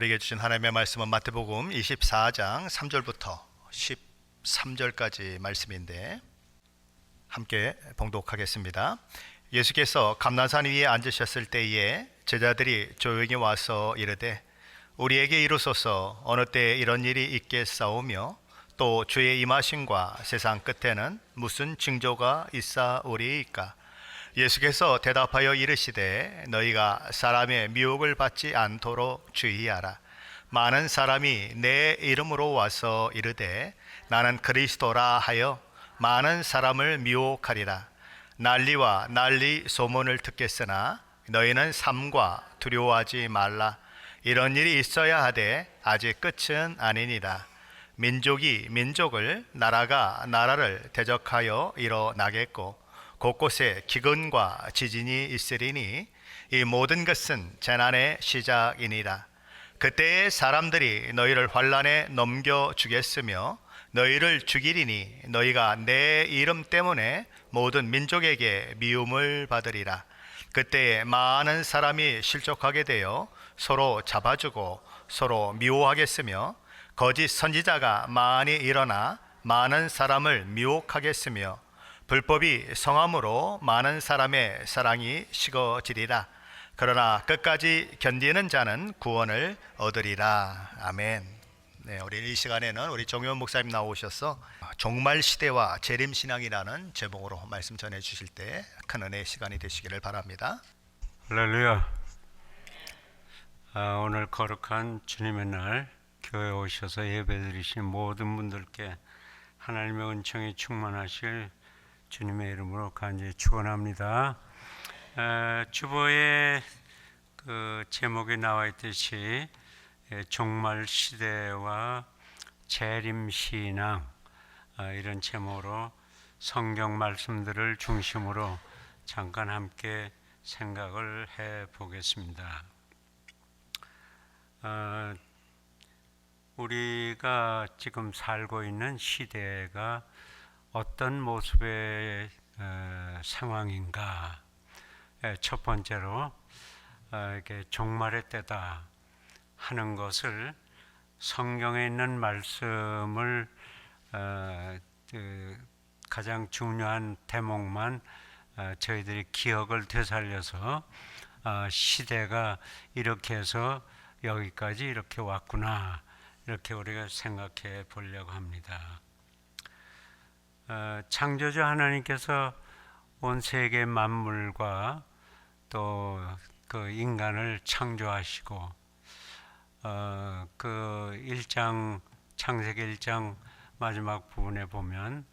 우리에게 주신 하나님의 말씀은 마태복음 24장 3절부터 13절까지 말씀인데 함께 봉독하겠습니다. 예수께서 감난산 위에 앉으셨을 때에 제자들이 조용히 와서 이르되 우리에게 이루소서 어느 때에 이런 일이 있겠사오며 또 주의 임하심과 세상 끝에는 무슨 징조가 있사오리이까. 예수께서 대답하여 이르시되 너희가 사람의 미혹을 받지 않도록 주의하라. 많은 사람이 내 이름으로 와서 이르되 나는 그리스도라 하여 많은 사람을 미혹하리라. 난리와 난리 소문을 듣겠으나 너희는 삼가 두려워하지 말라. 이런 일이 있어야 하되 아직 끝은 아니니라. 민족이 민족을 나라가 나라를 대적하여 일어나겠고 곳곳에 기근과 지진이 있으리니 이 모든 것은 재난의 시작이니라. 그때에 사람들이 너희를 환난에 넘겨 주겠으며 너희를 죽이리니 너희가 내 이름 때문에 모든 민족에게 미움을 받으리라. 그때에 많은 사람이 실족하게 되어 서로 잡아주고 서로 미워하겠으며 거짓 선지자가 많이 일어나 많은 사람을 미혹하겠으며 불법이 성함으로 많은 사람의 사랑이 식어지리라. 그러나 끝까지 견디는 자는 구원을 얻으리라. 아멘. 네, 우리 이 시간에는 우리 정효원 목사님 나오셔서 종말 시대와 재림 신앙이라는 제목으로 말씀 전해 주실 때 큰 은혜의 시간이 되시기를 바랍니다. 할렐루야. 오늘 거룩한 주님의 날 교회에 오셔서 예배드리신 모든 분들께 하나님의 은총이 충만하실 주님의 이름으로 간절히 축원합니다. 주보에 그 제목에 나와 있듯이 종말 시대와 재림 신앙 이런 제목으로 성경 말씀들을 중심으로 잠깐 함께 생각을 해 보겠습니다. 우리가 지금 살고 있는 시대가 어떤 모습의 상황인가? 첫 번째로 이렇게 종말의 때다 하는 것을 성경에 있는 말씀을 가장 중요한 대목만 저희들이 기억을 되살려서 시대가 이렇게 해서 여기까지 이렇게 왔구나 이렇게 우리가 생각해 보려고 합니다. 창조주 하나님께서 온 세계 만물과 또 그 인간을 창조하시고 그 1장 창세기 1장 마지막 부분에 보면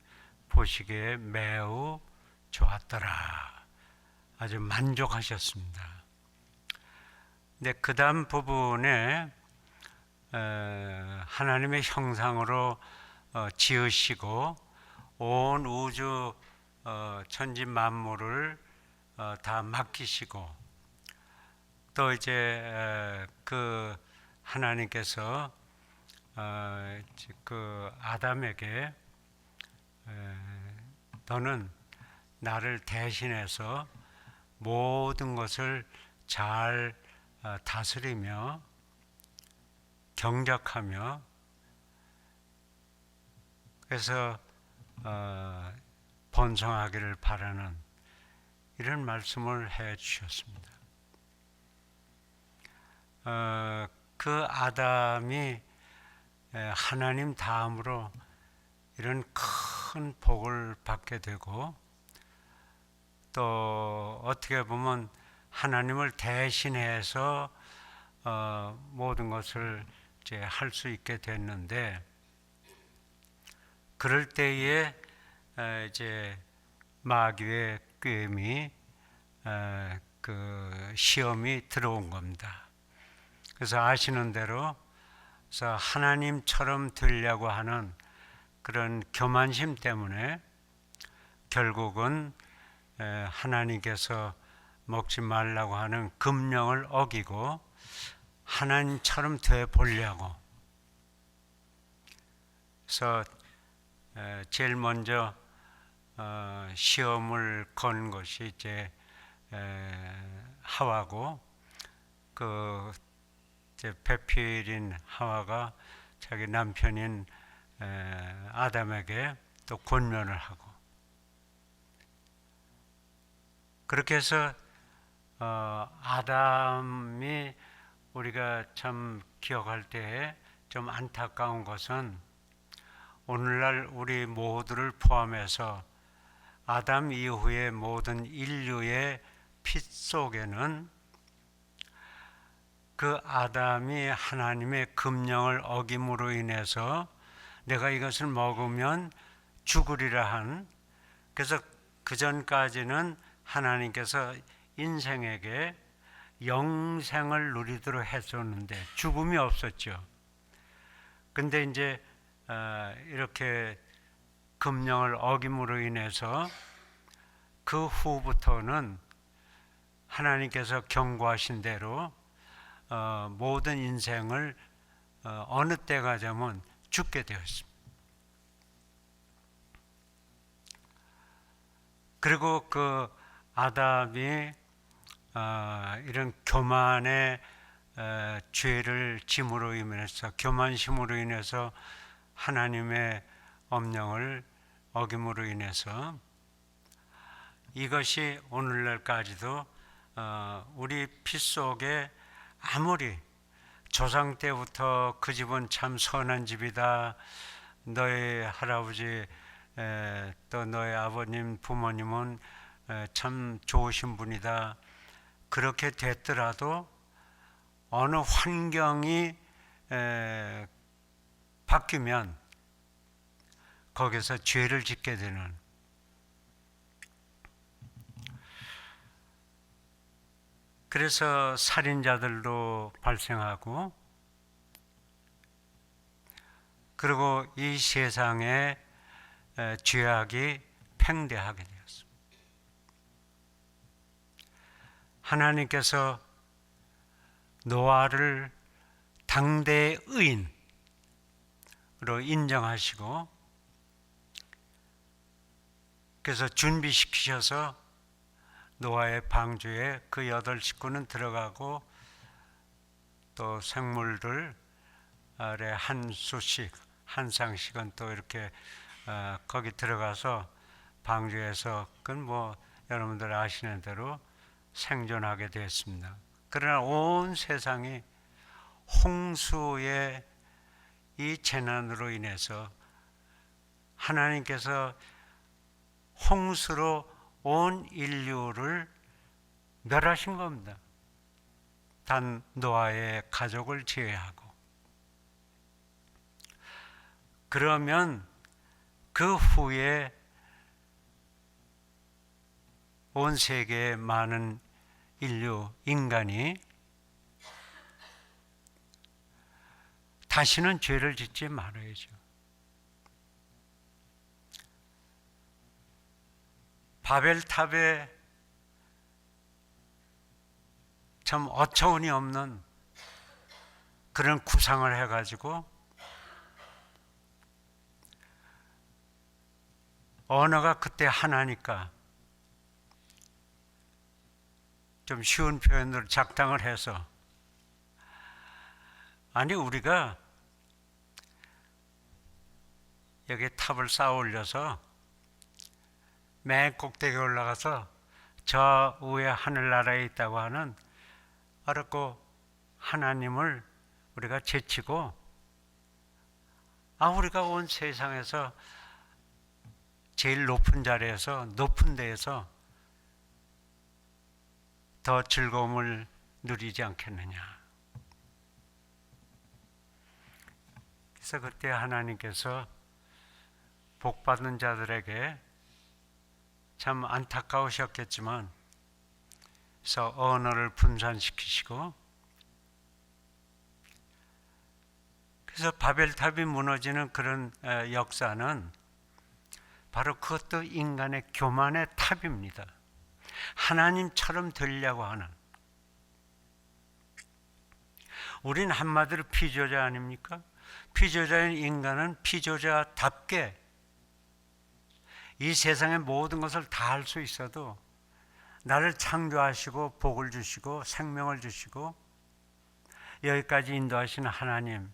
보시기에 매우 좋았더라 아주 만족하셨습니다. 근데 그 다음 부분에 하나님의 형상으로 지으시고 온 우주 천지 만물을 다 맡기시고 또 이제 그 하나님께서 그 아담에게 너는 나를 대신해서 모든 것을 잘 다스리며 경작하며 그래서 번성하기를 바라는 이런 말씀을 해 주셨습니다. 그 아담이 하나님 다음으로 이런 큰 복을 받게 되고 또 어떻게 보면 하나님을 대신해서 모든 것을 이제 할 수 있게 됐는데 그럴 때에 이제 마귀의 꾀임이 그 시험이 들어온 겁니다. 그래서 아시는 대로 그래서 하나님처럼 되려고 하는 그런 교만심 때문에 결국은 하나님께서 먹지 말라고 하는 금령을 어기고 하나님처럼 돼 보려고 그래서 제일 먼저 시험을 건 것이 이제 하와고 그 이제 배필인 하와가 자기 남편인 아담에게 또 권면을 하고, 그렇게 해서 아담이 우리가 참 기억할 때 좀 안타까운 것은 오늘날 우리 모두를 포함해서 아담 이후의 모든 인류의 피 속에는 그 아담이 하나님의 금령을 어김으로 인해서 내가 이것을 먹으면 죽으리라 한, 그래서 그 전까지는 하나님께서 인생에게 영생을 누리도록 했었는데 죽음이 없었죠. 근데 이제 이렇게 금령을 어김으로 인해서 그 후부터는 하나님께서 경고하신 대로 모든 인생을 어느 때가 되면 죽게 되었습니다. 그리고 그 아담이 이런 교만의 죄를 짐으로 인해서, 교만심으로 인해서 하나님의 엄령을 어김으로 인해서 이것이 오늘날까지도 우리 피 속에 아무리 조상 때부터 그 집은 참 선한 집이다, 너의 할아버지 또 너의 아버님 부모님은 참 좋으신 분이다, 그렇게 됐더라도 어느 환경이 바뀌면 거기서 죄를 짓게 되는, 그래서 살인자들도 발생하고, 그리고 이 세상에 죄악이 팽배하게 되었습니다. 하나님께서 노아를 당대의 의인으로 인정하시고, 그래서 준비시키셔서 노아의 방주에 그 8식구는 들어가고, 또 생물들 아래 한 수씩 한 쌍씩은 또 이렇게 거기 들어가서 방주에서, 그건 뭐 여러분들 아시는 대로 생존하게 되었습니다. 그러나 온 세상이 홍수의 이 재난으로 인해서 하나님께서 홍수로 온 인류를 멸하신 겁니다. 단 노아의 가족을 제외하고. 그러면 그 후에 온 세계의 많은 인류, 인간이 다시는 죄를 짓지 말아야죠. 바벨탑에 참 어처구니 없는 그런 구상을 해가지고 언어가 그때 하나니까 좀 쉬운 표현으로 작당을 해서, 아니 우리가 여기 탑을 쌓아 올려서 맨 꼭대기에 올라가서 저 위에 하늘나라에 있다고 하는 어렵고 하나님을 우리가 제치고, 우리가 온 세상에서 제일 높은 자리에서, 높은 데에서 더 즐거움을 누리지 않겠느냐. 그래서 그때 하나님께서 복받은 자들에게 참 안타까우셨겠지만, 그래서 언어를 분산시키시고, 그래서 바벨탑이 무너지는 그런 역사는 바로 그것도 인간의 교만의 탑입니다. 하나님처럼 되려고 하는. 우린 한마디로 피조자 아닙니까? 피조자인 인간은 피조자답게 이 세상의 모든 것을 다 할 수 있어도 나를 창조하시고 복을 주시고 생명을 주시고 여기까지 인도하시는 하나님,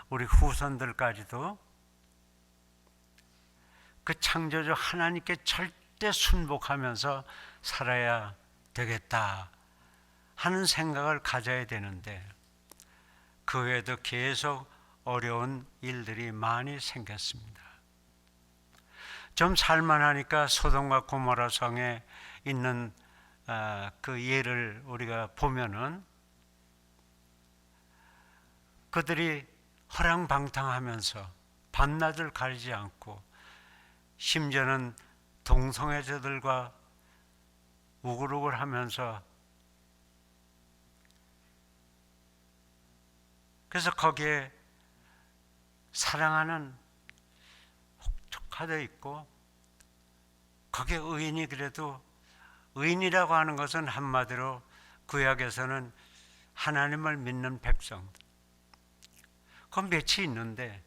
우리 후손들까지도 그 창조주 하나님께 절대 순복하면서 살아야 되겠다 하는 생각을 가져야 되는데, 그 외에도 계속 어려운 일들이 많이 생겼습니다. 좀 살만하니까 소돔과 고모라 성에 있는 그 예를 우리가 보면은, 그들이 허랑방탕하면서 밤낮을 가리지 않고, 심지어는 동성애자들과 우글우글 하면서, 그래서 거기에 사랑하는 혹독하되 있고, 거기에 의인이, 그래도 의인이라고 하는 것은 한마디로 구약에서는 하나님을 믿는 백성, 그 몇이 있는데,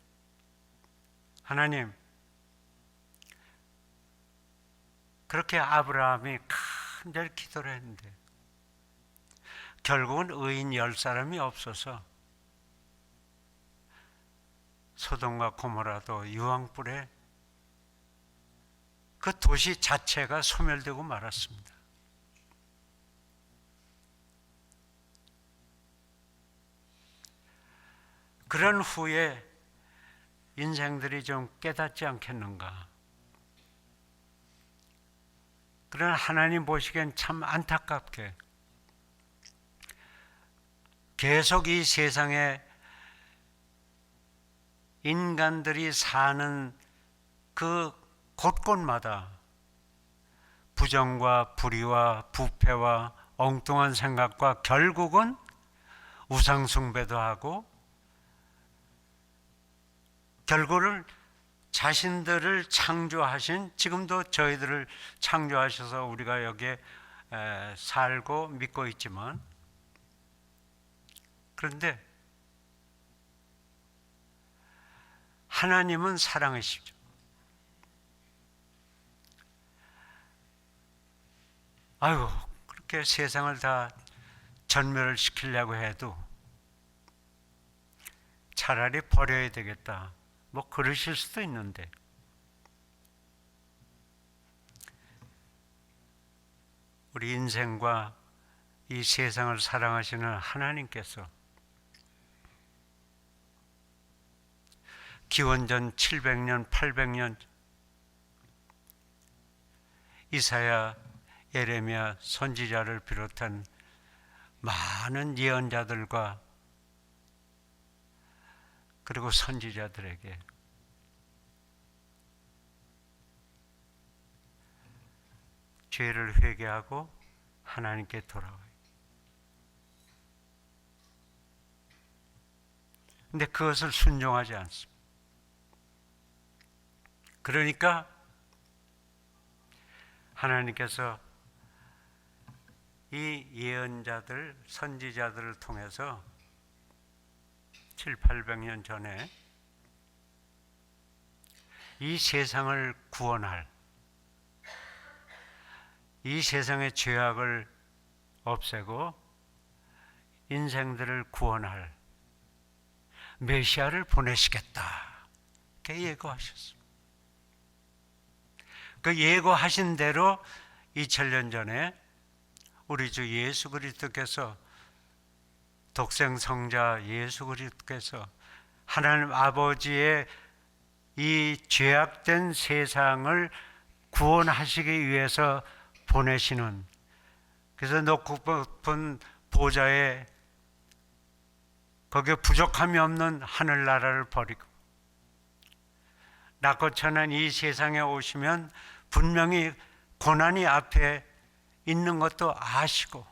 하나님, 그렇게 아브라함이 간절히 기도를 했는데 결국은 의인 10사람이 없어서 소돔과 고모라도 유황불에 그 도시 자체가 소멸되고 말았습니다. 그런 후에 인생들이 좀 깨닫지 않겠는가. 그러나 하나님 보시기엔 참 안타깝게 계속 이 세상에 인간들이 사는 그 곳곳마다 부정과 불의와 부패와 엉뚱한 생각과 결국은 우상숭배도 하고, 결국은 자신들을 창조하신, 지금도 저희들을 창조하셔서 우리가 여기에 살고 믿고 있지만, 그런데 하나님은 사랑이시죠. 아이고, 그렇게 세상을 다 전멸을 시키려고 해도 차라리 버려야 되겠다, 뭐 그러실 수도 있는데, 우리 인생과 이 세상을 사랑하시는 하나님께서 기원전 700년, 800년 이사야, 예레미야 선지자를 비롯한 많은 예언자들과 그리고 선지자들에게 죄를 회개하고 하나님께 돌아와요. 근데 그것을 순종하지 않습니다. 그러니까 하나님께서 이 예언자들, 선지자들을 통해서 700~800년 전에 이 세상을 구원할, 이 세상의 죄악을 없애고 인생들을 구원할 메시아를 보내시겠다, 그렇게 예고하셨습니다. 그 예고하신 대로 2000년 전에 우리 주 예수 그리스도께서, 독생 성자 예수 그리스도께서 하나님 아버지의 이 죄악된 세상을 구원하시기 위해서 보내시는, 그래서 높고 높은 보좌에 거기에 부족함이 없는 하늘나라를 버리고 낮고 천한 이 세상에 오시면 분명히 고난이 앞에 있는 것도 아시고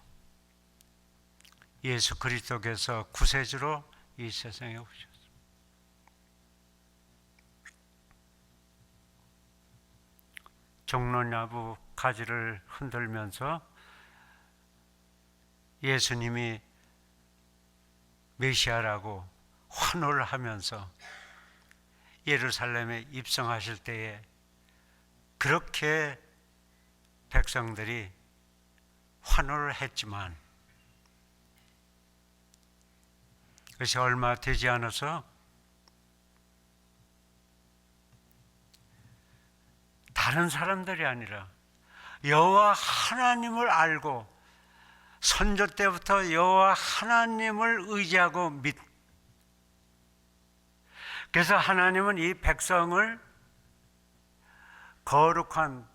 예수 그리스도께서 구세주로 이 세상에 오셨습니다. 종로나무 가지를 흔들면서 예수님이 메시아라고 환호를 하면서 예루살렘에 입성하실 때에 그렇게 백성들이 환호를 했지만, 그것이 얼마 되지 않아서 다른 사람들이 아니라 여호와 하나님을 알고 선조 때부터 여호와 하나님을 의지하고 그래서 하나님은 이 백성을 거룩한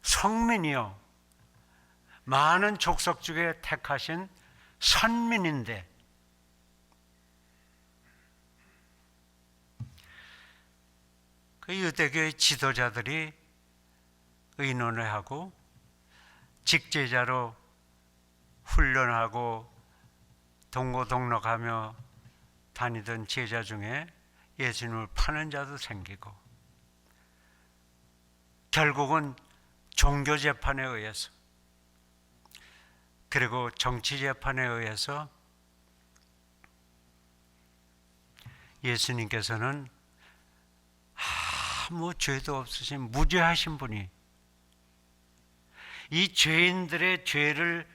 성민이요 많은 족속 중에 택하신 선민인데 그 유대교의 지도자들이 의논을 하고 직제자로 훈련하고 동고동락하며 다니던 제자 중에 예수님을 파는 자도 생기고 결국은 종교 재판에 의해서 그리고 정치 재판에 의해서 예수님께서는 아무 죄도 없으신 무죄하신 분이 이 죄인들의 죄를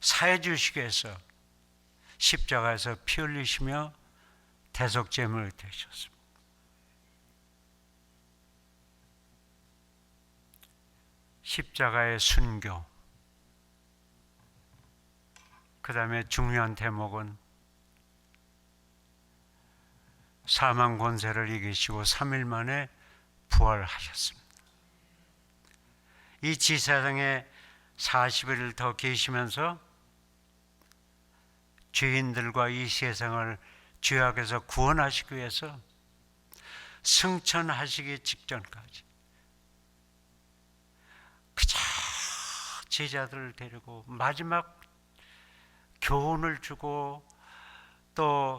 사해 주시기 위해서 십자가에서 피 흘리시며 대속제물을 되셨습니다. 십자가의 순교, 그 다음에 중요한 대목은 사망 권세를 이기시고 3일 만에 부활하셨습니다. 이 지세상에 40일을 더 계시면서 죄인들과 이 세상을 죄악에서 구원하시기 위해서 승천하시기 직전까지 그저 제자들을 데리고 마지막 교훈을 주고 또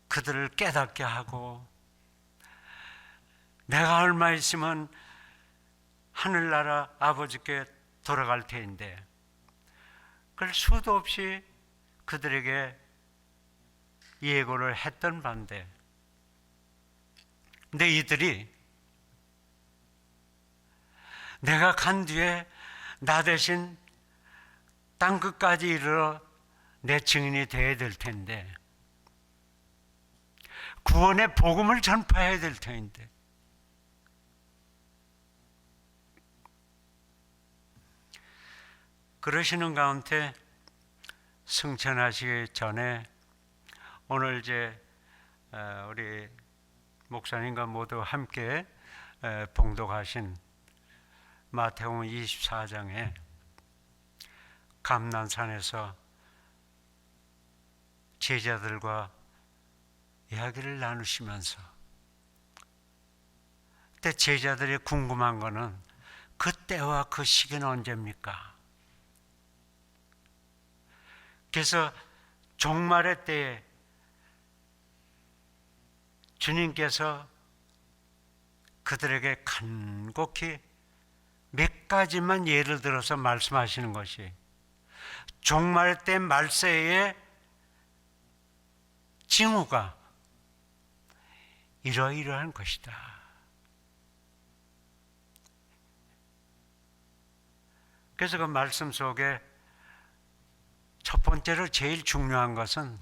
그들을 깨닫게 하고 내가 얼마 있으면 하늘나라 아버지께 돌아갈 테인데 그걸 수도 없이 그들에게 예고를 했던 반대 근데 이들이 내가 간 뒤에 나 대신 땅끝까지 이르러 내 증인이 되어야 될 텐데 구원의 복음을 전파해야 될 텐데 그러시는 가운데 승천하시기 전에 오늘 이제 우리 목사님과 모두 함께 봉독하신 마태복음 24장에 감난산에서 제자들과 이야기를 나누시면서 그때 제자들이 궁금한 거는 그 때와 그 시기는 언제입니까? 그래서 종말의 때에 주님께서 그들에게 간곡히 몇 가지만 예를 들어서 말씀하시는 것이 종말 때 말세의 징후가 이러이러한 것이다. 그래서 그 말씀 속에 첫 번째로 제일 중요한 것은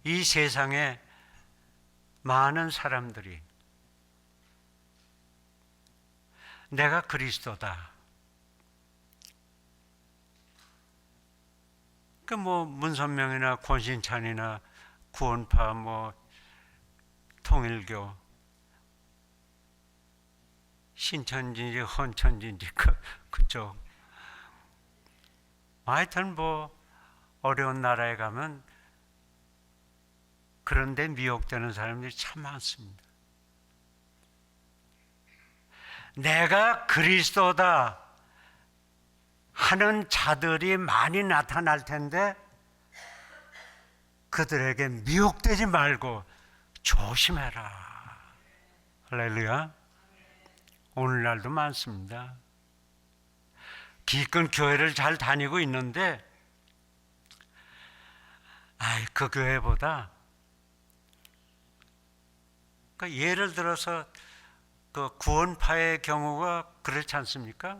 이 세상에 많은 사람들이 내가 그리스도다. 그 문선명이나 권신찬이나 구원파 통일교 신천지인지 헌천지인지 그쪽 하여튼 어려운 나라에 가면 그런데 미혹되는 사람들이 참 많습니다. 내가 그리스도다 하는 자들이 많이 나타날 텐데 그들에게 미혹되지 말고 조심해라. 할렐루야. 오늘날도 많습니다. 기껏 교회를 잘 다니고 있는데 그 교회보다 예를 들어서 그 구원파의 경우가 그렇지 않습니까?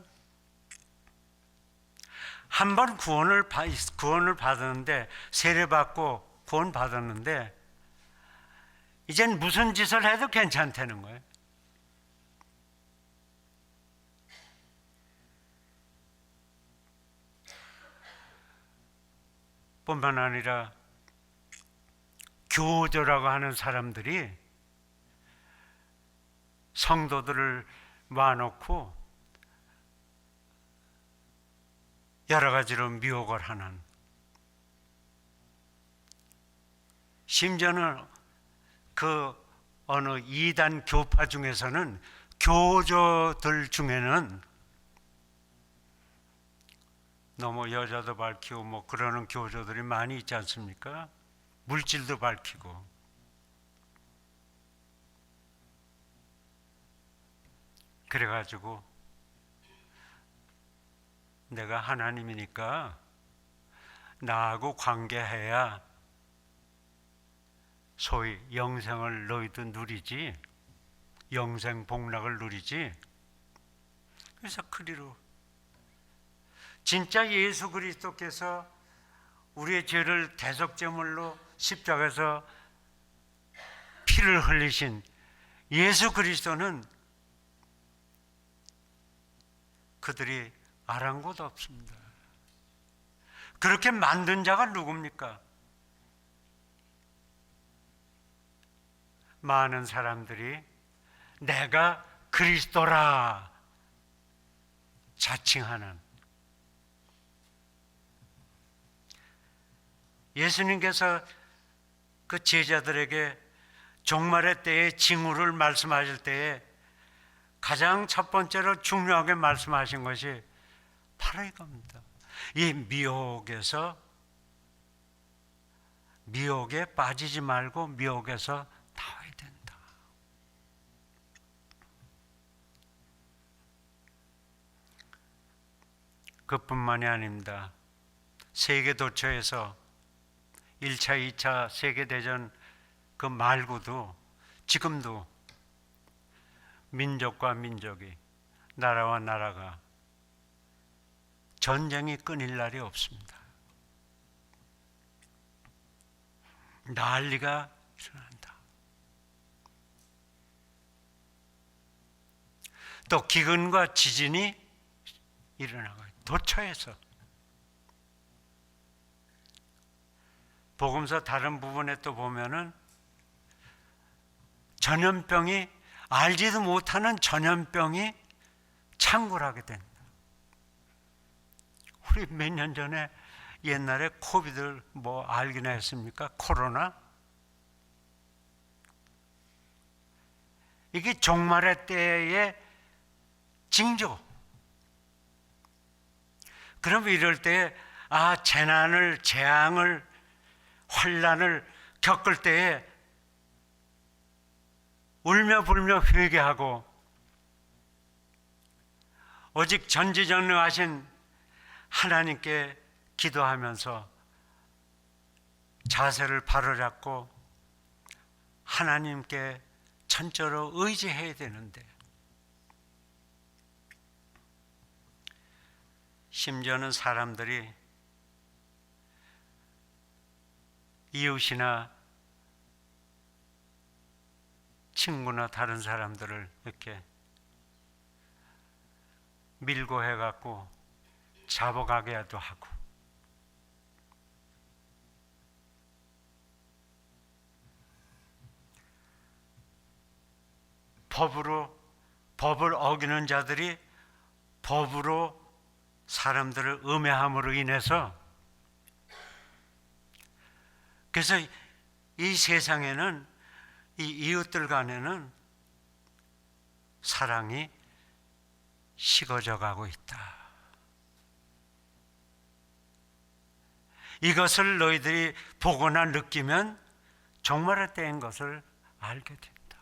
한 번 구원을 받았는데 세례받고 구원 받았는데 이젠 무슨 짓을 해도 괜찮다는 거예요. 뿐만 아니라 교조라고 하는 사람들이 성도들을 모아놓고 여러 가지로 미혹을 하는, 심지어는 그 어느 이단 교파 중에서는 교조들 중에는 너무 여자도 밝히고 뭐 그러는 교조들이 많이 있지 않습니까? 물질도 밝히고. 그래가지고 내가 하나님이니까 나하고 관계해야 소위 영생을 너희도 누리지, 영생 복락을 누리지. 그래서 그리로 진짜 예수 그리스도께서 우리의 죄를 대속제물로 십자가에서 피를 흘리신 예수 그리스도는 그들이 아랑곳 없습니다. 그렇게 만든 자가 누굽니까? 많은 사람들이 내가 그리스도라 자칭하는, 예수님께서 그 제자들에게 종말의 때의 징후를 말씀하실 때에 가장 첫 번째로 중요하게 말씀하신 것이 바로 이겁니다. 이 미혹에 빠지지 말고 미혹에서 나와야 된다. 그뿐만이 아닙니다. 세계 도처에서 1차, 2차 세계대전 그 말고도 지금도 민족과 민족이, 나라와 나라가 전쟁이 끊일 날이 없습니다. 난리가 일어난다. 또 기근과 지진이 일어나고, 도처에서. 복음서 다른 부분에 또 보면은 전염병이, 알지도 못하는 전염병이 창궐하게 된다. 우리 몇 년 전에 옛날에 코비드 뭐 알기나 했습니까? 코로나? 이게 종말의 때의 징조. 그럼 이럴 때 재난을, 재앙을, 환난을 겪을 때에 울며 불며 회개하고 오직 전지전능하신 하나님께 기도하면서 자세를 바로잡고 하나님께 전적으로 의지해야 되는데, 심지어는 사람들이 이웃이나 친구나 다른 사람들을 이렇게 밀고 해갖고 잡아가게도 하고, 법을 어기는 자들이 법으로 사람들을 음해함으로 인해서, 그래서 이 세상에는, 이 이웃들 간에는 사랑이 식어져 가고 있다. 이것을 너희들이 보거나 느끼면 종말의 때인 것을 알게 된다.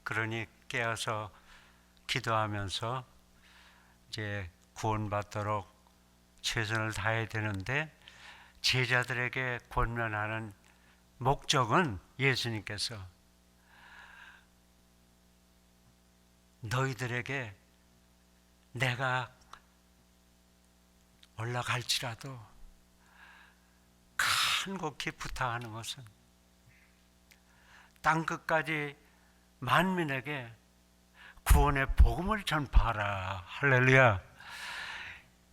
그러니 깨어서 기도하면서 이제 구원받도록 최선을 다해야 되는데, 제자들에게 권면하는 목적은 예수님께서 너희들에게 내가 올라갈지라도 간곡히 부탁하는 것은 땅끝까지 만민에게 구원의 복음을 전파하라. 할렐루야.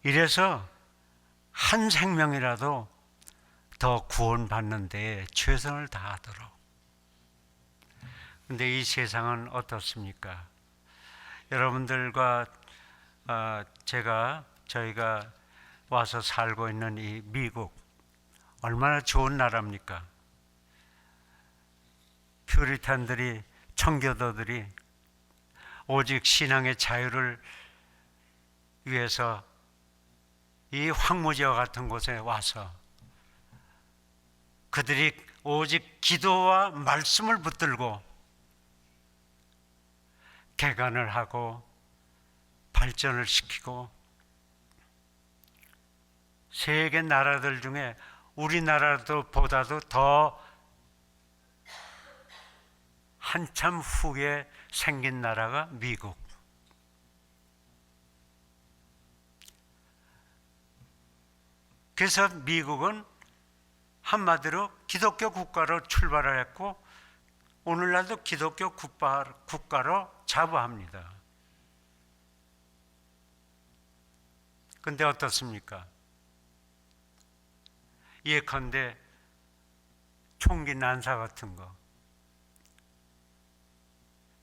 이래서 한 생명이라도 더 구원받는 데에 최선을 다하도록. 근데 이 세상은 어떻습니까? 여러분들과 저희가 와서 살고 있는 이 미국, 얼마나 좋은 나라입니까? 퓨리탄들이, 청교도들이 오직 신앙의 자유를 위해서 이 황무지와 같은 곳에 와서 그들이 오직 기도와 말씀을 붙들고 개간을 하고 발전을 시키고 세계 나라들 중에 우리나라보다도 더 한참 후에 생긴 나라가 미국. 그래서 미국은 한마디로 기독교 국가로 출발을 했고 오늘날도 기독교 국가로 자부합니다. 근데 어떻습니까? 예컨대 총기 난사 같은 거,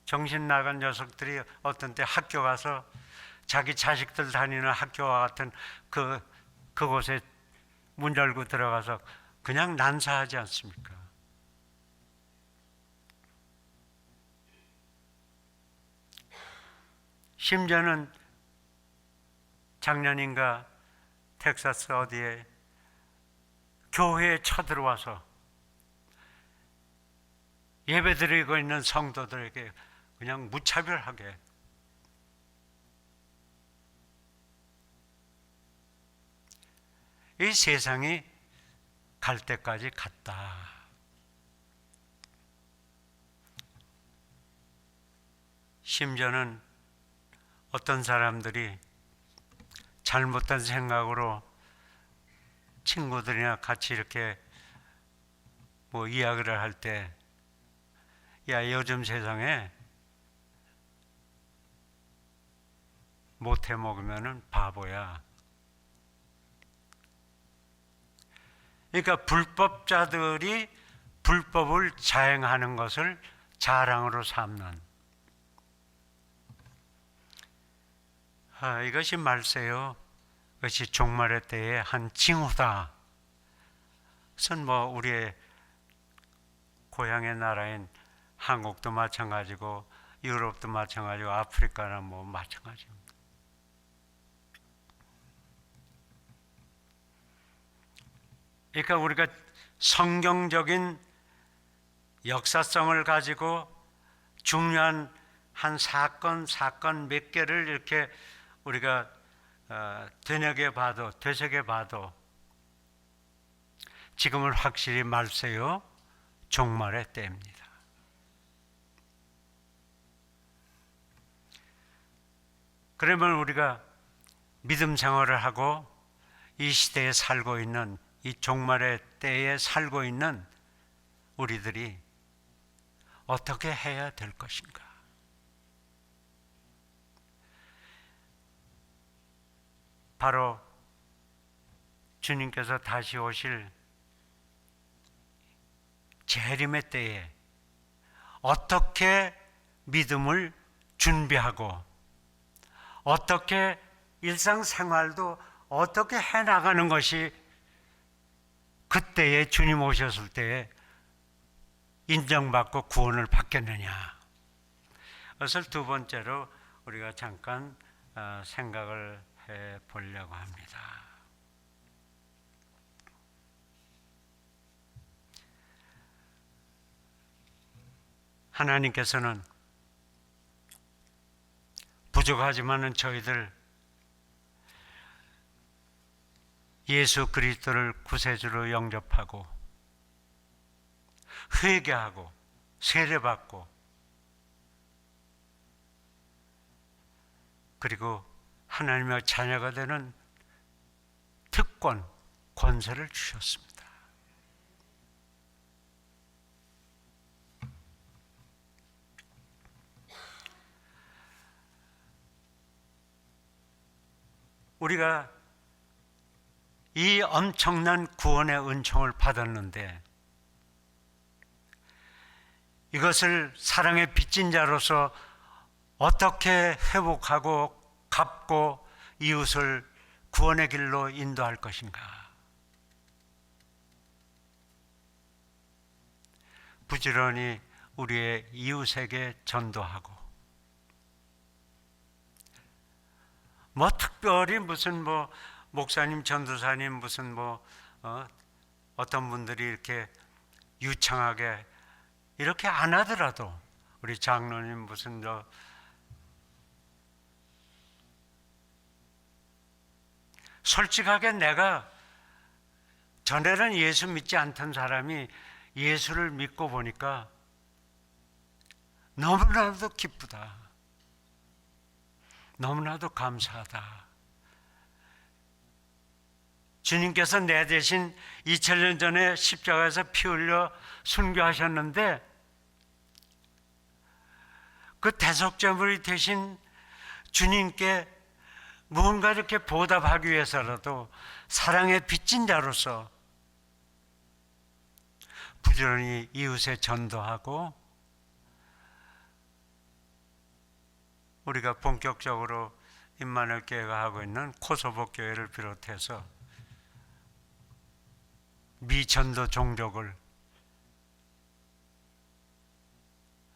정신 나간 녀석들이 어떤 때 학교 가서 자기 자식들 다니는 학교와 같은 그곳에 문 열고 들어가서 그냥 난사하지 않습니까? 심지어는 작년인가 텍사스 어디에 교회에 쳐들어와서 예배드리고 있는 성도들에게 그냥 무차별하게 이 세상이 갈 때까지 갔다. 심지어는 어떤 사람들이 잘못된 생각으로 친구들이나 같이 이렇게 뭐 이야기를 할 때, 야, 요즘 세상에 못해 먹으면은 바보야. 그러니까 불법자들이 불법을 자행하는 것을 자랑으로 삼는 이것이 말세요. 이것이 종말의 때의 한 징후다. 그것은 뭐 우리의 고향의 나라인 한국도 마찬가지고 유럽도 마찬가지고 아프리카나 뭐 마찬가지입니다. 그러니까 우리가 성경적인 역사성을 가지고 중요한 한 사건 몇 개를 이렇게 우리가 되새겨 봐도 지금은 확실히 말세요. 종말의 때입니다. 그러면 우리가 믿음 생활을 하고 이 시대에 살고 있는 이 종말의 때에 살고 있는 우리들이 어떻게 해야 될 것인가? 바로 주님께서 다시 오실 재림의 때에 어떻게 믿음을 준비하고 어떻게 일상생활도 어떻게 해나가는 것이 그때에 주님 오셨을 때에 인정받고 구원을 받겠느냐. 그것을 두 번째로 우리가 잠깐 생각을 해 보려고 합니다. 하나님께서는 부족하지만은 저희들 예수 그리스도를 구세주로 영접하고 회개하고 세례받고 그리고 하나님의 자녀가 되는 특권, 권세를 주셨습니다. 우리가 이 엄청난 구원의 은총을 받았는데 이것을 사랑의 빚진 자로서 어떻게 회복하고 갚고 이웃을 구원의 길로 인도할 것인가? 부지런히 우리의 이웃에게 전도하고 특별히 무슨 목사님, 전도사님 무슨 어떤 분들이 이렇게 유창하게 이렇게 안 하더라도 우리 장로님 무슨 솔직하게 내가 전에는 예수 믿지 않던 사람이 예수를 믿고 보니까 너무나도 기쁘다. 너무나도 감사하다. 주님께서 내 대신 2000년 전에 십자가에서 피 흘려 순교하셨는데 그 대속제물이 되신 주님께 무언가 이렇게 보답하기 위해서라도 사랑의 빚진 자로서 부지런히 이웃에 전도하고 우리가 본격적으로 임마누엘 교회가 하고 있는 코소보 교회를 비롯해서 미전도 종족을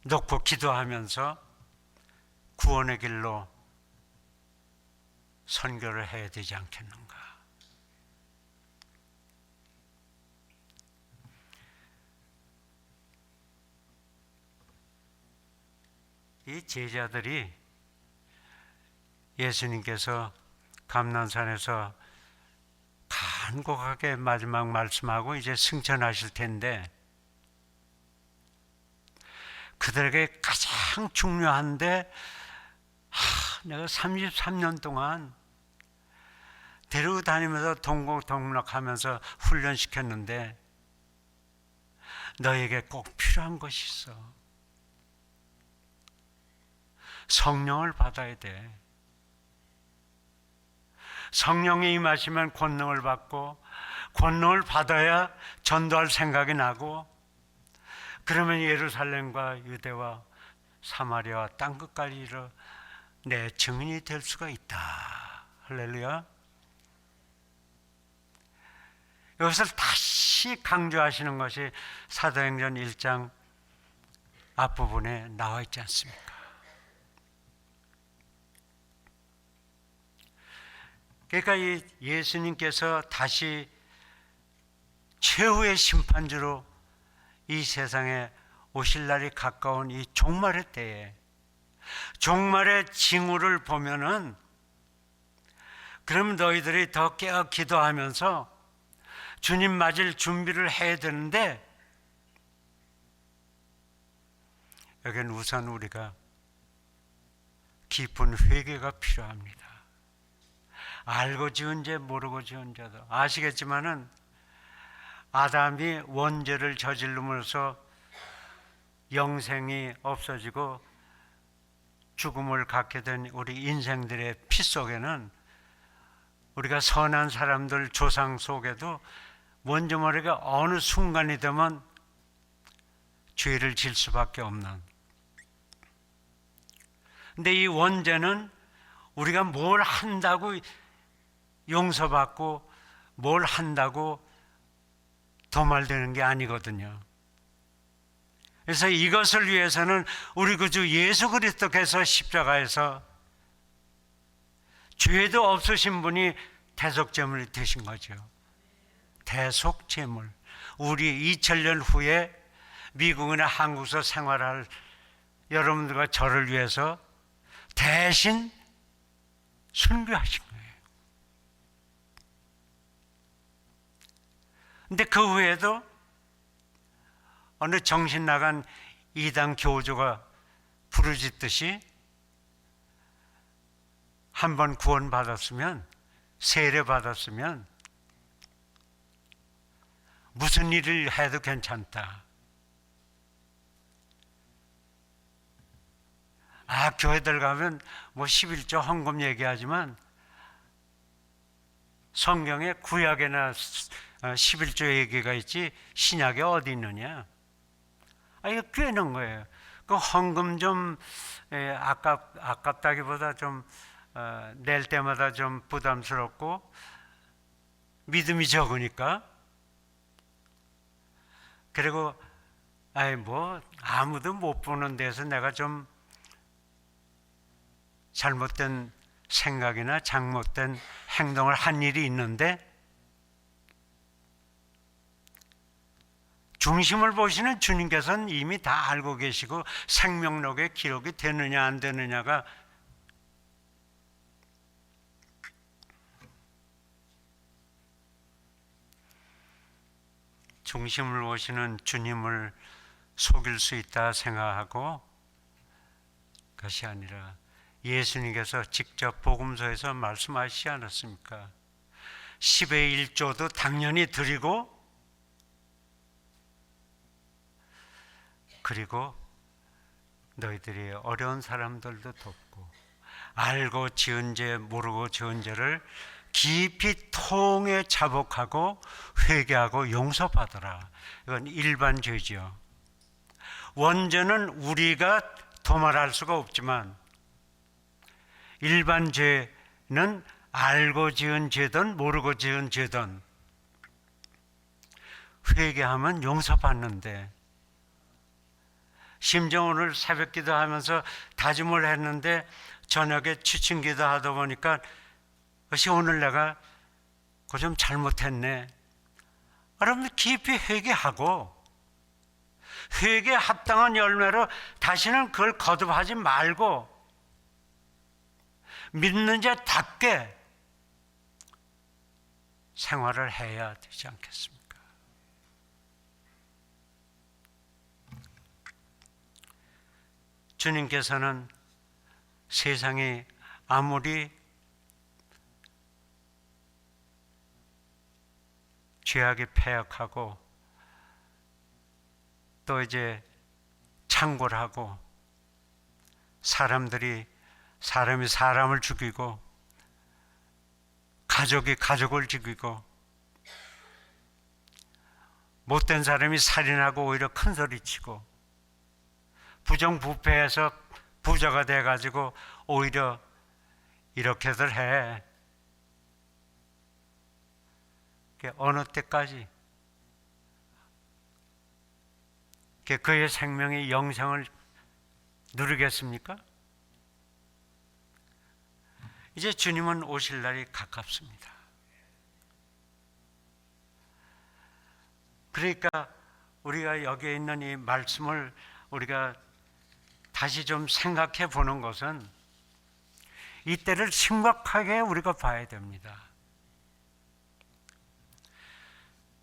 놓고 기도하면서 구원의 길로 선교를 해야 되지 않겠는가? 이 제자들이 예수님께서 감난산에서 간곡하게 마지막 말씀하고 이제 승천하실 텐데 그들에게 가장 중요한데 내가 33년 동안 데리고 다니면서 동고동락하면서 훈련시켰는데 너에게 꼭 필요한 것이 있어. 성령을 받아야 돼. 성령이 임하시면 권능을 받고 권능을 받아야 전도할 생각이 나고 그러면 예루살렘과 유대와 사마리아와 땅끝까지 이르러 내 증인이 될 수가 있다. 할렐루야. 이것을 다시 강조하시는 것이 사도행전 1장 앞부분에 나와 있지 않습니까? 그러니까 이 예수님께서 다시 최후의 심판주로 이 세상에 오실 날이 가까운 이 종말의 때에 종말의 징후를 보면은 그럼 너희들이 더 깨어 기도하면서 주님 맞을 준비를 해야 되는데 여기는 우선 우리가 깊은 회개가 필요합니다. 알고 지은 죄 모르고 지은 죄도 아시겠지만은 아담이 원죄를 저질름으로써 영생이 없어지고 죽음을 갖게 된 우리 인생들의 피 속에는 우리가 선한 사람들 조상 속에도 뭔지 모르게 어느 순간이 되면 죄를 질 수밖에 없는. 근데 이 원죄는 우리가 뭘 한다고 용서받고 뭘 한다고 도말되는 게 아니거든요. 그래서 이것을 위해서는 우리 구주 예수 그리스도께서 십자가에서 죄도 없으신 분이 대속제물이 되신 거죠. 대속제물. 우리 2000년 후에 미국이나 한국에서 생활할 여러분들과 저를 위해서 대신 순교하신 거예요. 근데 그 후에도 어느 정신 나간 이단 교주가 부르짖듯이 한 번 구원받았으면, 세례 받았으면 무슨 일을 해도 괜찮다. 교회들 가면 뭐 11조 헌금 얘기하지만 성경에 구약에나 11조 얘기가 있지 신약에 어디 있느냐? 이거 꽤는 거예요. 그 헌금 좀 아깝다기보다 좀 낼 때마다 좀 부담스럽고 믿음이 적으니까. 그리고 뭐 아무도 못 보는 데서 내가 좀 잘못된 생각이나 잘못된 행동을 한 일이 있는데 중심을 보시는 주님께서는 이미 다 알고 계시고 생명록에 기록이 되느냐 안 되느냐가 중심을 보시는 주님을 속일 수 있다 생각하고 그것이 아니라 예수님께서 직접 복음서에서 말씀하시지 않았습니까? 10의 1조도 당연히 드리고 그리고 너희들이 어려운 사람들도 돕고 알고 지은 죄 모르고 지은 죄를 깊이 통해 자복하고 회개하고 용서받아라. 이건 일반 죄죠. 원죄는 우리가 도말할 수가 없지만 일반 죄는 알고 지은 죄든 모르고 지은 죄든 회개하면 용서받는데, 심지어 오늘 새벽 기도하면서 다짐을 했는데 저녁에 취침 기도하다 보니까 그것이 오늘 내가 그거 좀 잘못했네. 여러분들 깊이 회개하고 회개에 합당한 열매로 다시는 그걸 거듭하지 말고 믿는 자답게 생활을 해야 되지 않겠습니까? 주님께서는 세상이 아무리 죄악이 폐역하고 또 이제 창궐하고 사람이 사람을 죽이고 가족이 가족을 죽이고 못된 사람이 살인하고 오히려 큰 소리치고 부정부패해서 부자가 돼가지고 오히려 이렇게들 해. 어느 때까지 그의 생명의 영생을 누리겠습니까? 이제 주님은 오실 날이 가깝습니다. 그러니까 우리가 여기에 있는 이 말씀을 우리가 다시 좀 생각해 보는 것은 이때를 심각하게 우리가 봐야 됩니다.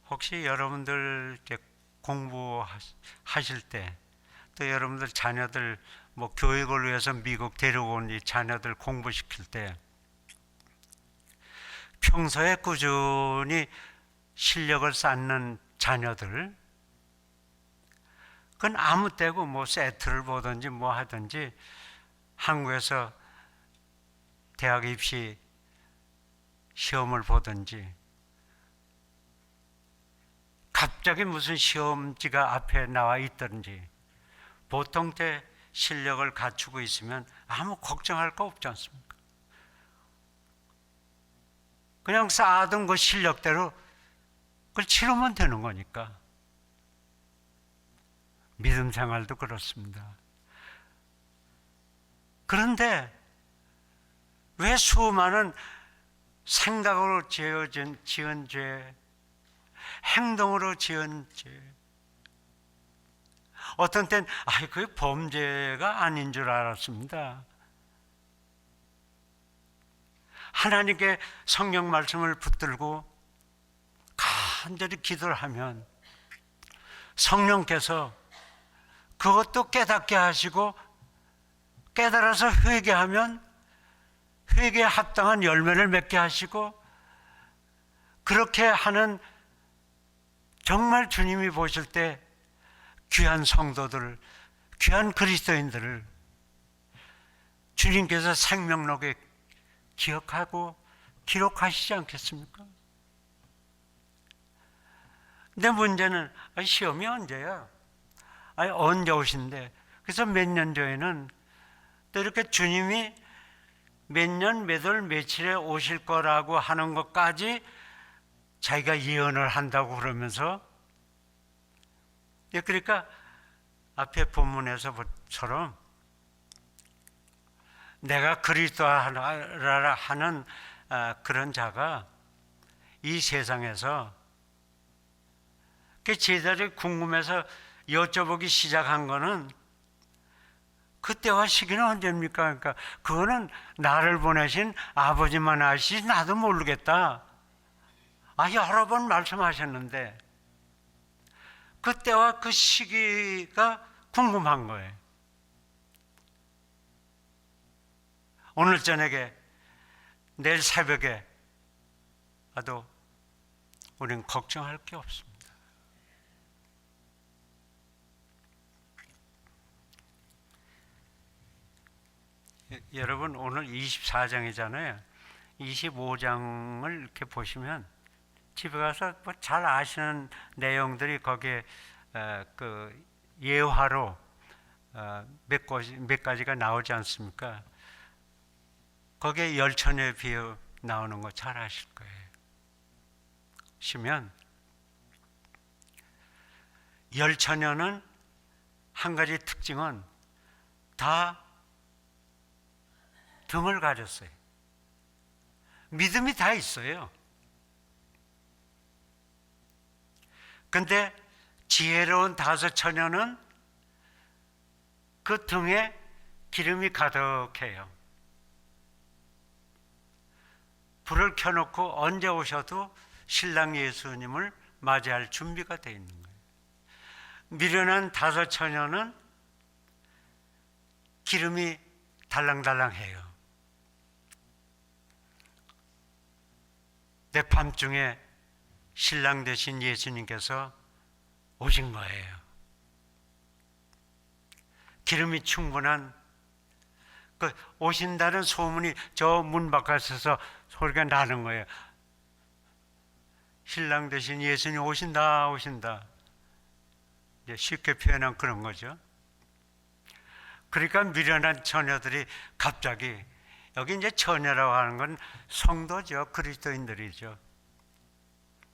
혹시 여러분들 공부하실 때 또 여러분들 자녀들 뭐 교육을 위해서 미국 데려온 이 자녀들 공부시킬 때 평소에 꾸준히 실력을 쌓는 자녀들, 그건 아무 때고 뭐 세트를 보든지 뭐 하든지 한국에서 대학 입시 시험을 보든지 갑자기 무슨 시험지가 앞에 나와 있든지 보통 때 실력을 갖추고 있으면 아무 걱정할 거 없지 않습니까? 그냥 쌓아둔 그 실력대로 그걸 치르면 되는 거니까. 믿음 생활도 그렇습니다. 그런데 왜 수많은 생각으로 지은 죄, 행동으로 지은 죄, 어떤 땐 그게 범죄가 아닌 줄 알았습니다. 하나님께 성경 말씀을 붙들고 간절히 기도를 하면 성령께서 그것도 깨닫게 하시고 깨달아서 회개하면 회개에 합당한 열매를 맺게 하시고, 그렇게 하는 정말 주님이 보실 때 귀한 성도들을, 귀한 그리스도인들을 주님께서 생명록에 기억하고 기록하시지 않겠습니까? 근데 문제는 시험이 언제야? 언제 오신대? 그래서 몇 년 전에는 또 이렇게 주님이 몇 년, 몇 월, 며칠에 오실 거라고 하는 것까지 자기가 예언을 한다고 그러면서, 그러니까 앞에 본문에서처럼 내가 그리스도라 하는 그런 자가 이 세상에서 그 제자들이 궁금해서 여쭤보기 시작한 거는 그때와 시기는 언제입니까? 그러니까 그거는 나를 보내신 아버지만 아시지 나도 모르겠다. 여러 번 말씀하셨는데 그때와 그 시기가 궁금한 거예요. 오늘 저녁에, 내일 새벽에 와도 우리는 걱정할 게 없습니다. 여러분, 오늘 24장이잖아요. 25장을 이렇게 보시면 집에 가서 뭐 잘 아시는 내용들이 거기에 그 예화로 몇 가지가 나오지 않습니까? 거기에 열처녀의 비유 나오는 거 잘 아실 거예요. 보시면 열처녀는 한 가지 특징은 다 등을 가렸어요. 믿음이 다 있어요. 근데 지혜로운 다섯 처녀는 그 등에 기름이 가득해요. 불을 켜놓고 언제 오셔도 신랑 예수님을 맞이할 준비가 되어 있는 거예요. 미련한 다섯 처녀는 기름이 달랑달랑해요. 내 밤중에 신랑 되신 예수님께서 오신 거예요. 기름이 충분한, 그 오신다는 소문이 저 문 바깥에서 소리가 나는 거예요. 신랑 되신 예수님 오신다, 오신다. 이제 쉽게 표현한 그런 거죠. 그러니까 미련한 처녀들이 갑자기, 여기 이제 처녀라고 하는 건 성도죠. 그리스도인들이죠.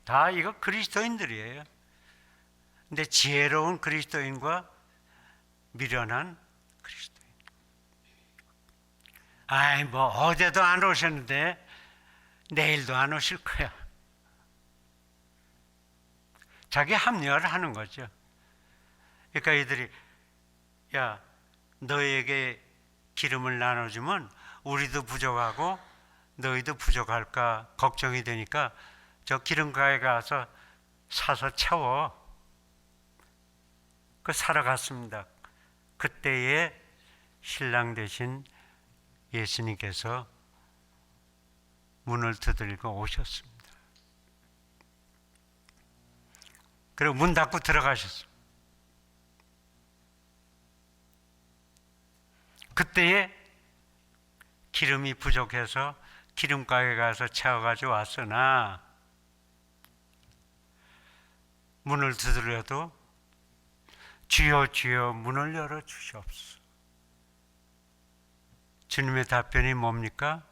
다 이거 그리스도인들이에요. 근데 지혜로운 그리스도인과 미련한 그리스도인. 뭐 어제도 안 오셨는데 내일도 안 오실 거야. 자기 합리화를 하는 거죠. 그러니까 이들이, 야, 너에게 기름을 나눠주면 우리도 부족하고 너희도 부족할까 걱정이 되니까 저 기름가에 가서 사서 채워. 그 사러 갔습니다. 그때에 신랑 되신 예수님께서 문을 두드리고 오셨습니다. 그리고 문 닫고 들어가셨어요. 그때에 기름이 부족해서 기름가게 가서 채워가지고 왔으나 문을 두드려도 주여 주여 문을 열어주시옵소서. 주님의 답변이 뭡니까?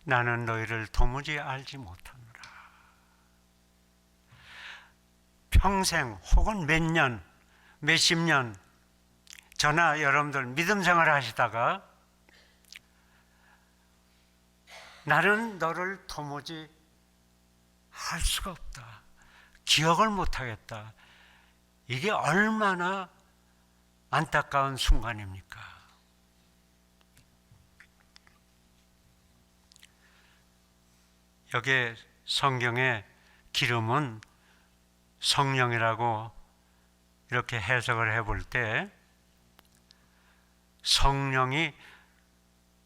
나는 너희를 도무지 알지 못하노라. 평생 혹은 몇 년, 몇십 년, 저나 여러분들 믿음 생활을 하시다가 나는 너를 도무지 할 수가 없다. 기억을 못하겠다. 이게 얼마나 안타까운 순간입니까? 여기에 성경에 기름은 성령이라고 이렇게 해석을 해볼 때 성령이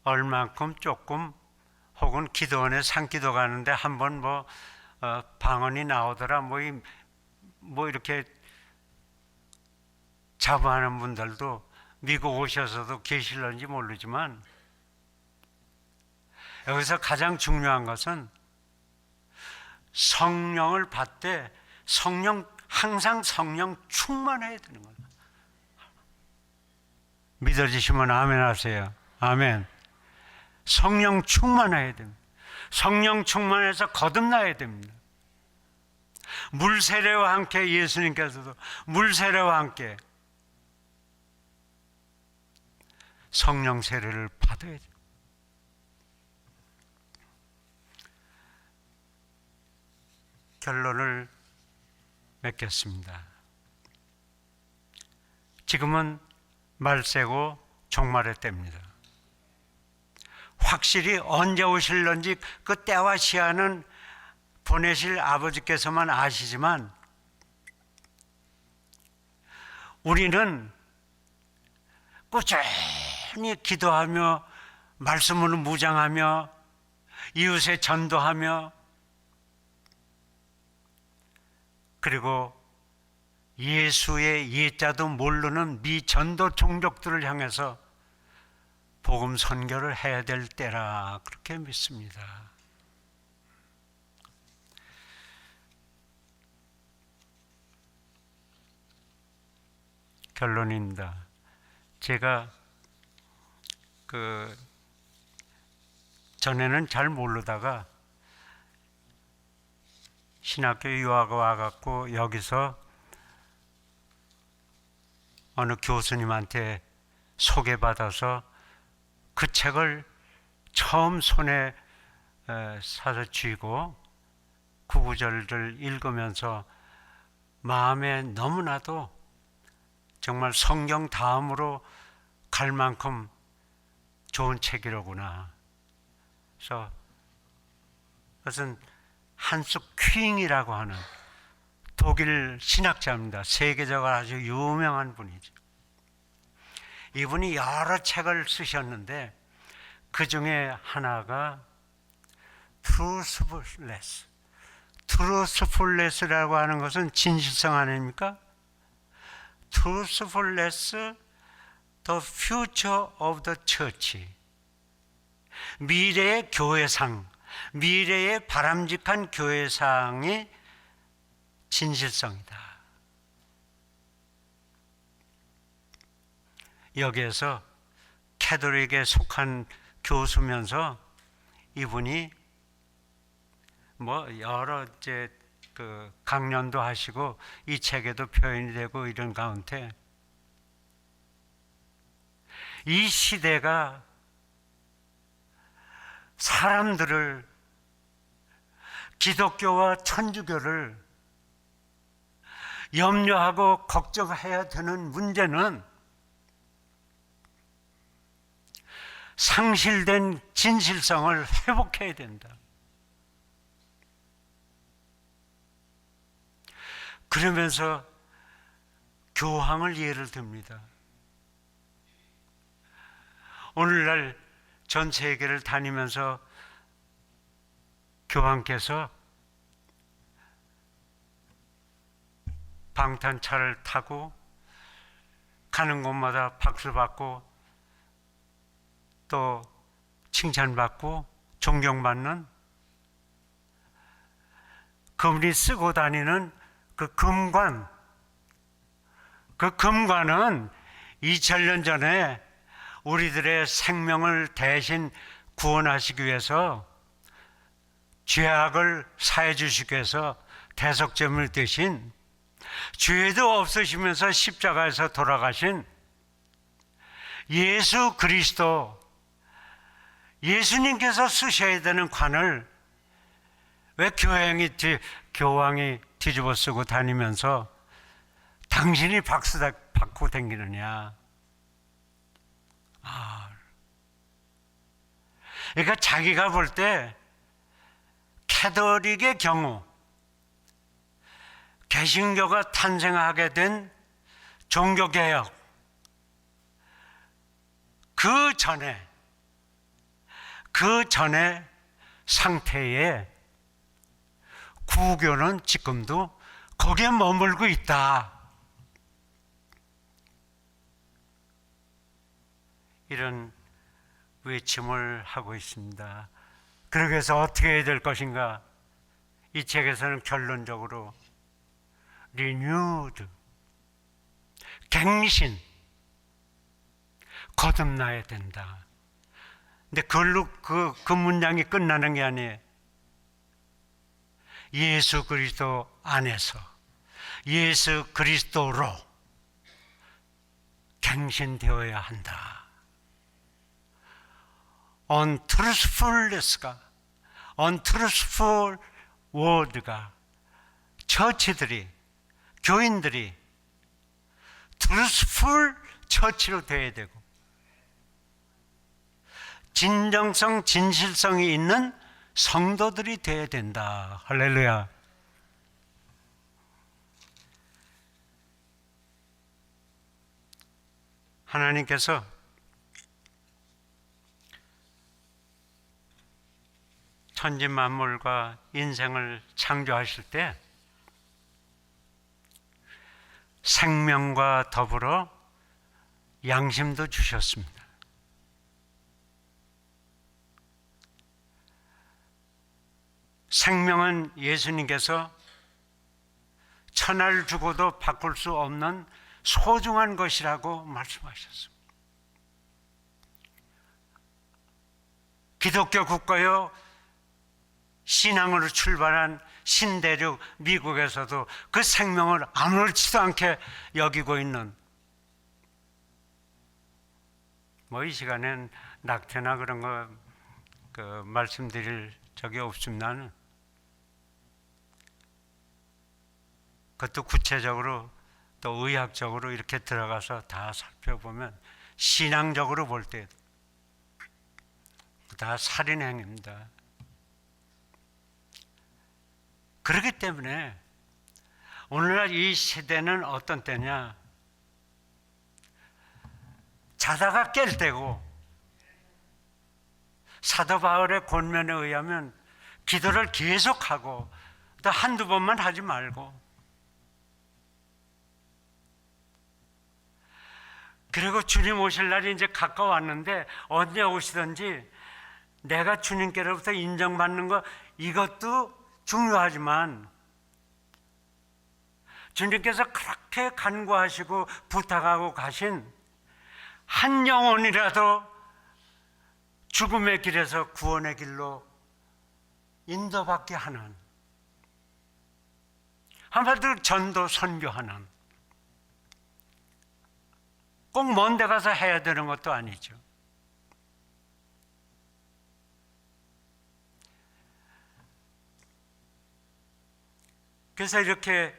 얼만큼 조금 혹은 기도원에 산기도 가는데 한번 방언이 나오더라 뭐 이렇게 자부하는 분들도 미국 오셔서도 계실런지 모르지만, 여기서 가장 중요한 것은 성령을 받되 항상 성령 충만해야 되는 거예요. 믿어지시면 아멘 하세요. 아멘. 성령 충만해야 됩니다. 성령 충만해서 거듭나야 됩니다. 물 세례와 함께, 예수님께서도 물 세례와 함께 성령 세례를 받아야 돼요. 결론을 맺겠습니다. 지금은 말세고 종말의 때입니다. 확실히 언제 오실런지 그 때와 시한은 보내실 아버지께서만 아시지만, 우리는 꾸준히 기도하며 말씀으로 무장하며 이웃에 전도하며, 그리고 예수의 예자도 모르는 미전도 종족들을 향해서 복음 선교를 해야 될 때라, 그렇게 믿습니다. 결론입니다. 제가 전에는 잘 모르다가 신학교 유학 와갖고 여기서 어느 교수님한테 소개받아서 그 책을 처음 손에 사서 쥐고 구구절을 읽으면서 마음에 너무나도 정말 성경 다음으로 갈 만큼 좋은 책이로구나. 그래서 그것은 한스 퀸이라고 하는 독일 신학자입니다. 세계적으로 아주 유명한 분이죠. 이분이 여러 책을 쓰셨는데 그 중에 하나가 truthfulness라고 하는 것은 진실성 아닙니까? truthfulness, the future of the church. 미래의 교회상, 미래의 바람직한 교회상이 진실성이다. 여기에서 캐톨릭에 속한 교수면서 이분이 여러 강연도 하시고 이 책에도 표현이 되고 이런 가운데, 이 시대가 사람들을, 기독교와 천주교를 염려하고 걱정해야 되는 문제는 상실된 진실성을 회복해야 된다. 그러면서 교황을 예를 듭니다. 오늘날 전 세계를 다니면서 교황께서 방탄차를 타고 가는 곳마다 박수 받고 또 칭찬받고 존경받는, 그분이 쓰고 다니는 그 금관은 2000년 전에 우리들의 생명을 대신 구원하시기 위해서, 죄악을 사해 주시기 위해서 대속제물 대신 죄도 없으시면서 십자가에서 돌아가신 예수 그리스도, 예수님께서 쓰셔야 되는 관을 왜 교황이 뒤집어 쓰고 다니면서 당신이 박수 받고 다니느냐. 그러니까 자기가 볼 때 캐톨릭의 경우, 개신교가 탄생하게 된 종교개혁, 그 전에 상태에 구교는 지금도 거기에 머물고 있다. 이런 외침을 하고 있습니다. 그러기 위해서 어떻게 해야 될 것인가? 이 책에서는 결론적으로 renewed, 갱신, 거듭나야 된다. 근데 그걸로 그 문장이 끝나는 게 아니에요. 예수 그리스도 안에서, 예수 그리스도로 갱신되어야 한다. untruthfulness가, untruthful word가 처치들이, 교인들이 truthful 처치로 되어야 되고, 진정성, 진실성이 있는 성도들이 되어야 된다. 할렐루야. 하나님께서 천지 만물과 인생을 창조하실 때 생명과 더불어 양심도 주셨습니다. 생명은 예수님께서 천하를 주고도 바꿀 수 없는 소중한 것이라고 말씀하셨습니다. 기독교 국가요 신앙으로 출발한 신대륙 미국에서도 그 생명을 아무렇지도 않게 여기고 있는, 뭐 이 시간엔 낙태나 그런 거 말씀드릴 적이 없습니다는, 그것도 구체적으로 또 의학적으로 이렇게 들어가서 다 살펴보면 신앙적으로 볼 때 다 살인 행위입니다. 그렇기 때문에 오늘날 이 시대는 어떤 때냐? 자다가 깰 때고, 사도 바울의 권면에 의하면 기도를 계속하고 또 한두 번만 하지 말고, 그리고 주님 오실 날이 이제 가까웠는데 언제 오시든지 내가 주님께로부터 인정받는 것, 이것도 중요하지만 주님께서 그렇게 간구하시고 부탁하고 가신 한 영혼이라도 죽음의 길에서 구원의 길로 인도받게 하는, 한마디로 전도 선교하는, 꼭 먼 데 가서 해야 되는 것도 아니죠. 그래서 이렇게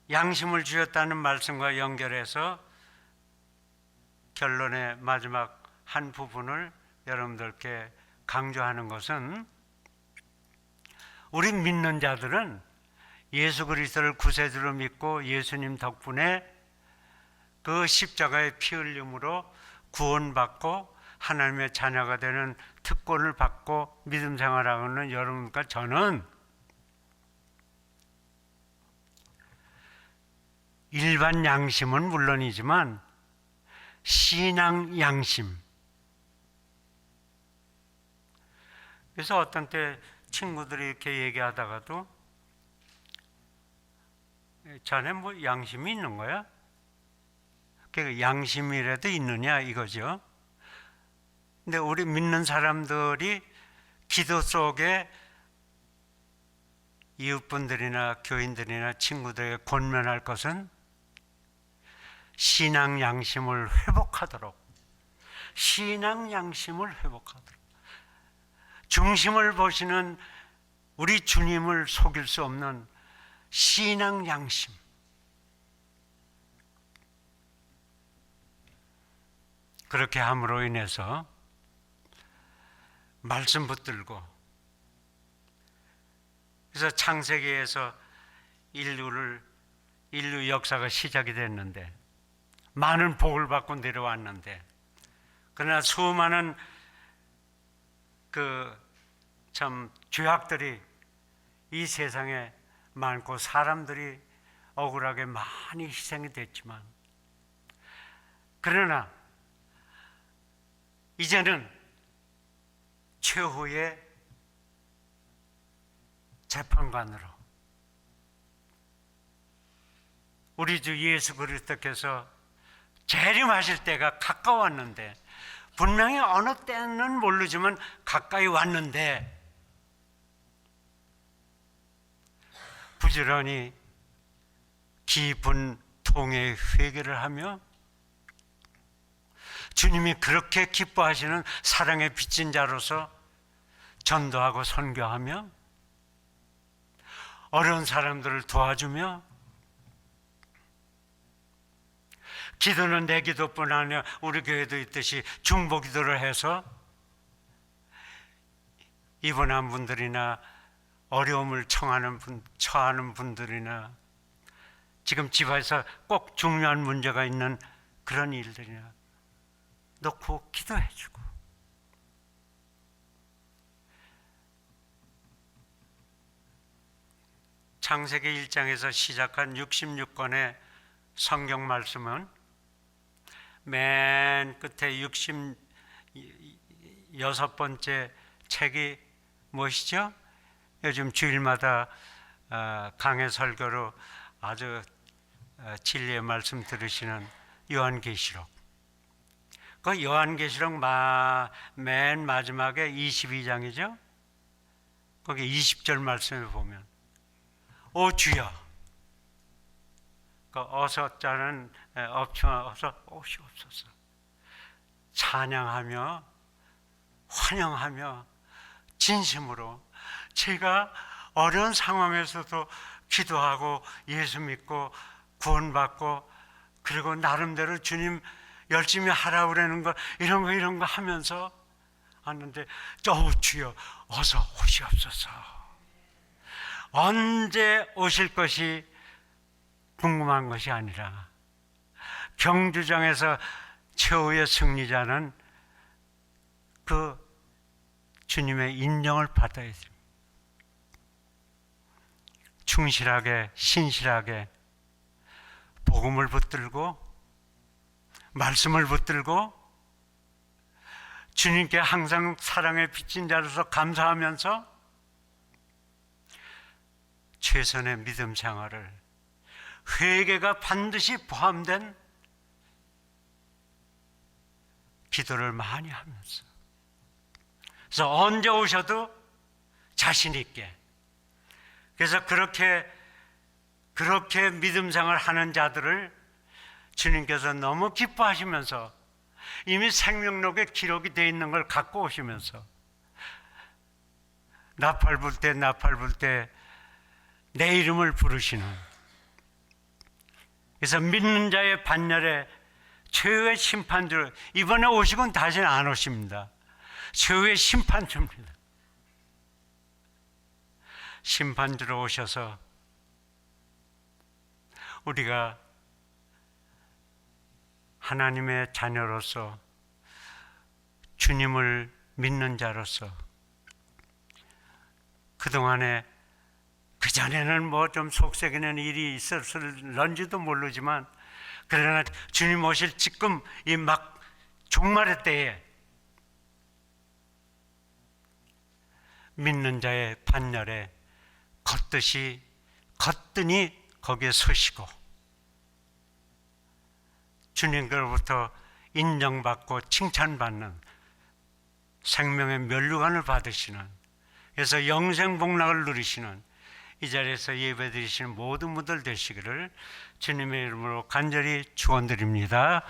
양심을 주셨다는 말씀과 연결해서 결론의 마지막 한 부분을 여러분들께 강조하는 것은, 우리 믿는 자들은 예수 그리스도를 구세주로 믿고 예수님 덕분에 그 십자가의 피 흘림으로 구원받고 하나님의 자녀가 되는 특권을 받고 믿음 생활하는 여러분과 저는 일반 양심은 물론이지만 신앙 양심, 그래서 어떤 때 친구들이 이렇게 얘기하다가도 자네 뭐 양심이 있는 거야? 그 양심이라도 있느냐 이거죠. 근데 우리 믿는 사람들이 기도 속에 이웃분들이나 교인들이나 친구들에게 권면할 것은 신앙 양심을 회복하도록, 신앙 양심을 회복하도록, 중심을 보시는 우리 주님을 속일 수 없는 신앙 양심, 그렇게 함으로 인해서 말씀 붙들고, 그래서 창세기에서 인류 역사가 시작이 됐는데 많은 복을 받고 내려왔는데, 그러나 수많은 그 참 죄악들이 이 세상에 많고 사람들이 억울하게 많이 희생이 됐지만, 그러나 이제는 최후의 재판관으로 우리 주 예수 그리스도께서 재림하실 때가 가까웠는데, 분명히 어느 때는 모르지만 가까이 왔는데, 부지런히 깊은 통의 회개를 하며 주님이 그렇게 기뻐하시는 사랑의 빚진 자로서 전도하고 선교하며 어려운 사람들을 도와주며, 기도는 내 기도뿐 아니라 우리 교회도 있듯이 중보기도를 해서 입원한 분들이나 어려움을 처하는 분들이나 지금 집에서 꼭 중요한 문제가 있는 그런 일들이나 놓고 기도해주고, 창세기 1장에서 시작한 66권의 성경 말씀은 맨 끝에 66번째 책이 무엇이죠? 요즘 주일마다 강해 설교로 아주 진리의 말씀 들으시는 요한계시록. 그 요한계시록 맨 마지막에 22장이죠. 거기 20절 말씀에 보면 오 주여, 그 어서자는 어서 오시옵소서, 찬양하며 환영하며 진심으로 제가 어려운 상황에서도 기도하고 예수 믿고 구원받고, 그리고 나름대로 주님 열심히 하라고 그러는 거 이런 거 하면서 왔는데, 주여 어서 오시옵소서. 언제 오실 것이 궁금한 것이 아니라 경주장에서 최후의 승리자는 그 주님의 인정을 받아야 됩니다. 충실하게 신실하게 복음을 붙들고 말씀을 붙들고 주님께 항상 사랑의 빚진 자로서 감사하면서 최선의 믿음 생활을, 회개가 반드시 포함된 기도를 많이 하면서, 그래서 언제 오셔도 자신 있게, 그래서 그렇게 믿음 생활을 하는 자들을 주님께서 너무 기뻐하시면서 이미 생명록에 기록이 되어 있는 걸 갖고 오시면서 나팔 불 때 내 이름을 부르시는, 그래서 믿는 자의 반열에 최후의 심판주, 이번에 오시곤 다시는 안 오십니다. 최후의 심판주입니다. 심판주로 오셔서 우리가 하나님의 자녀로서, 주님을 믿는 자로서, 그동안에 그전에는 뭐 좀 속썩이는 일이 있었을런지도 모르지만, 그러나 주님 오실 지금 이 막 종말의 때에 믿는 자의 반열에 걷더니 거기에 서시고 주님께로부터 인정받고 칭찬받는 생명의 면류관을 받으시는, 그래서 영생복락을 누리시는 이 자리에서 예배드리시는 모든 분들 되시기를 주님의 이름으로 간절히 축원드립니다.